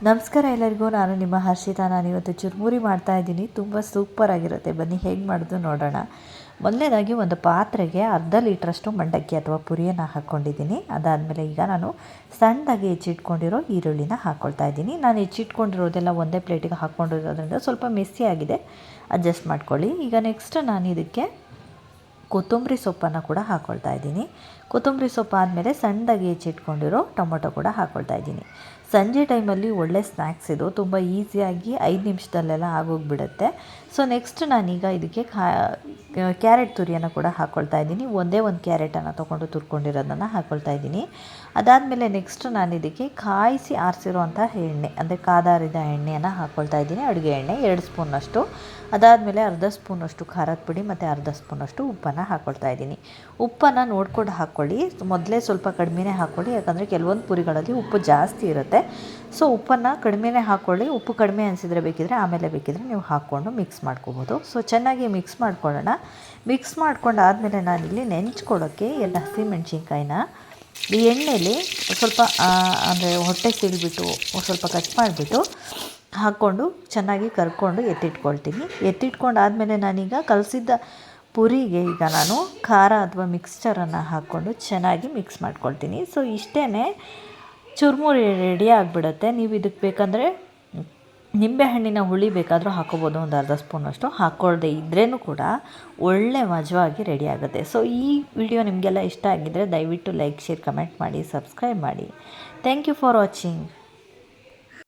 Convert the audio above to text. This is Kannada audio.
ನಮಸ್ಕಾರ ಎಲ್ಲರಿಗೂ. ನಾನು ನಿಮ್ಮ ಹರ್ಷಿತಾ. ನಾನಿವತ್ತು ಚುರುಮುರಿ ಮಾಡ್ತಾಯಿದ್ದೀನಿ. ತುಂಬ ಸೂಪರಾಗಿರುತ್ತೆ. ಬನ್ನಿ ಹೇಗೆ ಮಾಡೋದು ನೋಡೋಣ. ಮೊದಲನೇದಾಗಿ ಒಂದು ಪಾತ್ರೆಗೆ ಅರ್ಧ ಲೀಟ್ರಷ್ಟು ಮಂಡಕ್ಕಿ ಅಥವಾ ಪುರಿಯನ್ನು ಹಾಕ್ಕೊಂಡಿದ್ದೀನಿ. ಅದಾದಮೇಲೆ ಈಗ ನಾನು ಸಣ್ಣದಾಗಿ ಹೆಚ್ಚಿಟ್ಕೊಂಡಿರೋ ಈರುಳ್ಳಿನ ಹಾಕ್ಕೊಳ್ತಾ ಇದ್ದೀನಿ. ನಾನು ಹೆಚ್ಚಿಟ್ಕೊಂಡಿರೋದೆಲ್ಲ ಒಂದೇ ಪ್ಲೇಟಿಗೆ ಹಾಕ್ಕೊಂಡಿರೋದ್ರಿಂದ ಸ್ವಲ್ಪ ಮೆಸ್ಸಿ ಆಗಿದೆ, ಅಡ್ಜಸ್ಟ್ ಮಾಡ್ಕೊಳ್ಳಿ. ಈಗ ನೆಕ್ಸ್ಟ್ ನಾನು ಇದಕ್ಕೆ ಕೊತ್ತಂಬರಿ ಸೊಪ್ಪನ್ನು ಕೂಡ ಹಾಕ್ಕೊಳ್ತಾ ಇದ್ದೀನಿ. ಕೊತ್ತಂಬರಿ ಸೊಪ್ಪು ಆದಮೇಲೆ ಸಣ್ಣದಾಗಿ ಹೆಚ್ಚಿಟ್ಕೊಂಡಿರೋ ಟೊಮೊಟೊ ಕೂಡ ಹಾಕ್ಕೊಳ್ತಾ ಇದ್ದೀನಿ. ಸಂಜೆ ಟೈಮಲ್ಲಿ ಒಳ್ಳೆ ಸ್ನ್ಯಾಕ್ಸ್ ಇದು, ತುಂಬ ಈಸಿಯಾಗಿ 5 ನಿಮಿಷದಲ್ಲೆಲ್ಲ ಆಗೋಗಿಬಿಡುತ್ತೆ. ಸೊ ನೆಕ್ಸ್ಟ್ ನಾನೀಗ ಇದಕ್ಕೆ ಕ್ಯಾರೆಟ್ ತುರಿಯನ್ನು ಕೂಡ ಹಾಕ್ಕೊಳ್ತಾ ಇದ್ದೀನಿ. ಒಂದೇ ಒಂದು ಕ್ಯಾರೆಟನ್ನು ತೊಗೊಂಡು ತುರ್ಕೊಂಡಿರೋದನ್ನು ಹಾಕ್ಕೊಳ್ತಾ ಇದ್ದೀನಿ. ಅದಾದಮೇಲೆ ನೆಕ್ಸ್ಟ್ ನಾನು ಇದಕ್ಕೆ ಕಾಯಿಸಿ ಆರಿಸಿರೋಂಥ ಎಣ್ಣೆ, ಅಂದರೆ ಕಾದಾರಿದ ಎಣ್ಣೆಯನ್ನು ಹಾಕ್ಕೊಳ್ತಾ ಇದ್ದೀನಿ. ಅಡುಗೆ ಎಣ್ಣೆ 2 ಸ್ಪೂನಷ್ಟು. ಅದಾದಮೇಲೆ ಅರ್ಧ ಸ್ಪೂನಷ್ಟು ಖಾರದ ಪುಡಿ ಮತ್ತು ಅರ್ಧ ಸ್ಪೂನಷ್ಟು ಉಪ್ಪನ್ನು ಹಾಕ್ಕೊಳ್ತಾ ಇದ್ದೀನಿ. ಉಪ್ಪನ್ನು ನೋಡ್ಕೊಂಡು ಹಾಕ್ಕೊಳ್ಳಿ. ಮೊದಲೇ ಸ್ವಲ್ಪ ಕಡಿಮೆನೇ ಹಾಕ್ಕೊಳ್ಳಿ, ಯಾಕಂದರೆ ಕೆಲವೊಂದು ಪುರಿಗಳಲ್ಲಿ ಉಪ್ಪು ಜಾಸ್ತಿ ಇರುತ್ತೆ. ಸೊ ಉಪ್ಪನ್ನು ಕಡಿಮೆನೇ ಹಾಕ್ಕೊಳ್ಳಿ. ಉಪ್ಪು ಕಡಿಮೆ ಅನಿಸಿದರೆ ಆಮೇಲೆ ಬೇಕಿದ್ರೆ ನೀವು ಹಾಕ್ಕೊಂಡು ಮಿಕ್ಸ್ ಮಾಡ್ಕೋಬೋದು. ಸೊ ಚೆನ್ನಾಗಿ ಮಿಕ್ಸ್ ಮಾಡ್ಕೊಳ್ಳೋಣ. ಮಿಕ್ಸ್ ಮಾಡ್ಕೊಂಡಾದಮೇಲೆ ನಾನಿಲ್ಲಿ ನೆಂಚ್ಕೊಳ್ಳೋಕ್ಕೆ 2 ಹಸಿಮೆಣ್ಸಿನ್ಕಾಯಿನ ಈ ಎಣ್ಣೆಯಲ್ಲಿ ಸ್ವಲ್ಪ ಅಂದರೆ ಹೊಟ್ಟೆ ಸೀಳ್ಬಿಟ್ಟು ಸ್ವಲ್ಪ ಕಟ್ ಮಾಡಿಬಿಟ್ಟು ಹಾಕ್ಕೊಂಡು ಚೆನ್ನಾಗಿ ಕರ್ಕೊಂಡು ಎತ್ತಿಟ್ಕೊಳ್ತೀನಿ. ಎತ್ತಿಟ್ಕೊಂಡಾದಮೇಲೆ ನಾನೀಗ ಕಲಸಿದ್ದ ಪುರಿಗೆ ಈಗ ನಾನು ಖಾರ ಅಥವಾ ಮಿಕ್ಸ್ಚರನ್ನು ಹಾಕ್ಕೊಂಡು ಚೆನ್ನಾಗಿ ಮಿಕ್ಸ್ ಮಾಡ್ಕೊಳ್ತೀನಿ. ಸೊ ಇಷ್ಟೇ, ಚುರುಮುರಿ ರೆಡಿ ಆಗಿಬಿಡುತ್ತೆ. ನೀವು ಇದಕ್ಕೆ ಬೇಕಂದರೆ ನಿಂಬೆಹಣ್ಣಿನ ಹುಳಿ ಬೇಕಾದರೂ ಹಾಕ್ಕೋಬೋದು, ಒಂದು ಅರ್ಧ ಸ್ಪೂನಷ್ಟು. ಹಾಕ್ಕೊಳ್ಳದೆ ಇದ್ರೂ ಕೂಡ ಒಳ್ಳೆ ಮಜವಾಗಿ ರೆಡಿ ಆಗುತ್ತೆ. ಸೊ ಈ ವಿಡಿಯೋ ನಿಮಗೆಲ್ಲ ಇಷ್ಟ ಆಗಿದ್ದರೆ ದಯವಿಟ್ಟು ಲೈಕ್, ಶೇರ್, ಕಮೆಂಟ್ ಮಾಡಿ, ಸಬ್ಸ್ಕ್ರೈಬ್ ಮಾಡಿ. Thank you for watching.